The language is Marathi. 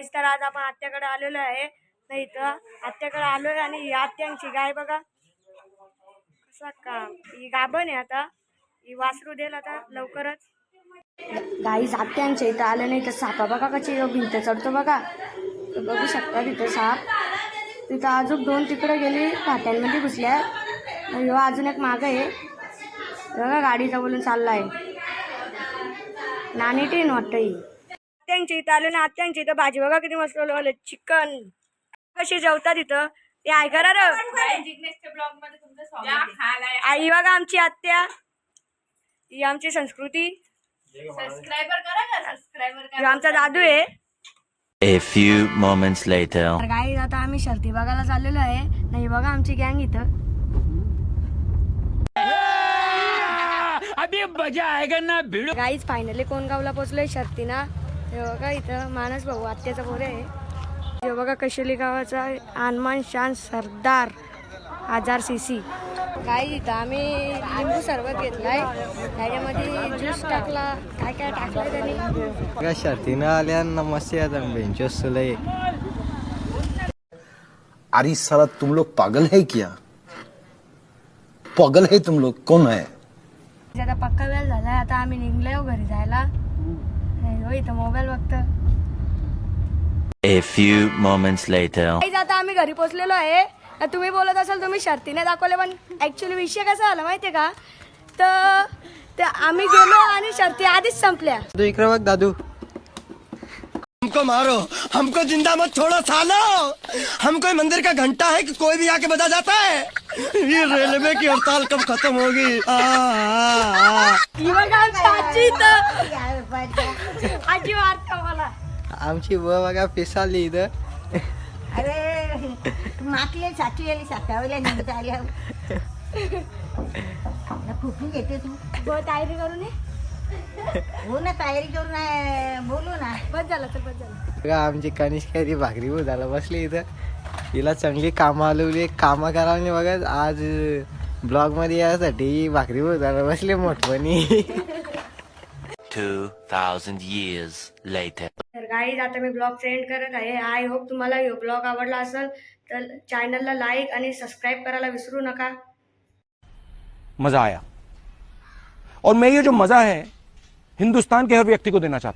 गाईस तर आज आपण आत्याकडे आलेलो आहे. नाही तर आत्याकडे आलोय आणि ही आत्यांची गाय बघा कसा का ही गाभण आहे. आता ही वासरू देईल आता लवकरच. गाईस आत्यांच्या इथं आलं नाही तर सापा बघा कशी भिंत चढतो बघा. बघू शकता तिथं साप. तिथं अजून 2 तिकडे गेली फाट्यांमध्ये घुसल्या. अजून एक मागं आहे बघा गाडीचा बोलून चाललाय. नाणी टेन वाटतं ही. आत्यांची इथं आले ना आत्यांची इथं भाजी बघा किती मस्त चिकन कशी जेवतात तिथं ते आहे करा आई बघा आमची आत्या ही आमची संस्कृती. सबस्क्रायबर करा आमचा दादू आहे. A few moments later. गाईस आता आम्ही शर्ती बघायला चाललेलो आहे. नाही बघा आमची गँग इथं. अभी मजा आएगा ना भिड़ो. Guys finally कोणगावला पोहोचलोय शर्तीना. हे बघा इथं मानस भाऊ आत्याचा पोरे आहे. हे बघा कशेली गावाचा अनमान शान सरदार 1000 cc. गाईज इथं आम्ही लिंबू सरबत घेतलाय. त्याच्यामध्ये ज्यूस टाकला काय काय टाकलं त्यांनी. शर्तीनं आल्या नमस्ते आता बेंचोस सुलय. अरे साला तुम लोग पागल है क्या? पागल है तुम लोग? कौन है? आता पक्का वेळ झालाय. आता आम्ही निघलोय घरी जायला. हो इथं मोबाईल बघतो. A few moments later. आता आम्ही घरी पोहोचलेलो आहे. तुम्ही बोलत असाल तुम्ही शर्तीने दाखवले पण ऍक्च्युली विषय कसा झाला माहितीये का तर आम्ही गेलो आणि शर्ती आधीच संपल्या. तू इकडे बघ दादू. हमको मारो, हमको जिंदा मत छोड़ो सालो. हम कोई मंदिर का घंटा है कि कोई भी आके बजा जाता है. ये रेलवे की हड़ताल कब खत्म होगी? आजी वाटतं मला. आमची बघा पिसाली इथं. अरे माती साचलेली साठावल्या निघता आल्या. फुफी घेते तू. तयारी करून हो ना तयारी करून बोलू ना. बस झालं तर बस झालं. बघा आमची कनिष्काची भाकरी उधाला बसली इथं. हिला चांगली कामं आलवली कामं करावली बघा. आज ब्लॉग मध्ये यासाठी भाकरी उधाला बसले मोठपणी. 2000 years later. तर गाईज आता मी ब्लॉग सेंड करत आहे. आय होप तुम्हाला हा ब्लॉग आवडला असेल तर चॅनलला लाईक आणि सबस्क्राईब करायला विसरू नका. मजा आया और मैं ये जो मजा है हिंदुस्तान के हर व्यक्ति को देना चाहता हूं.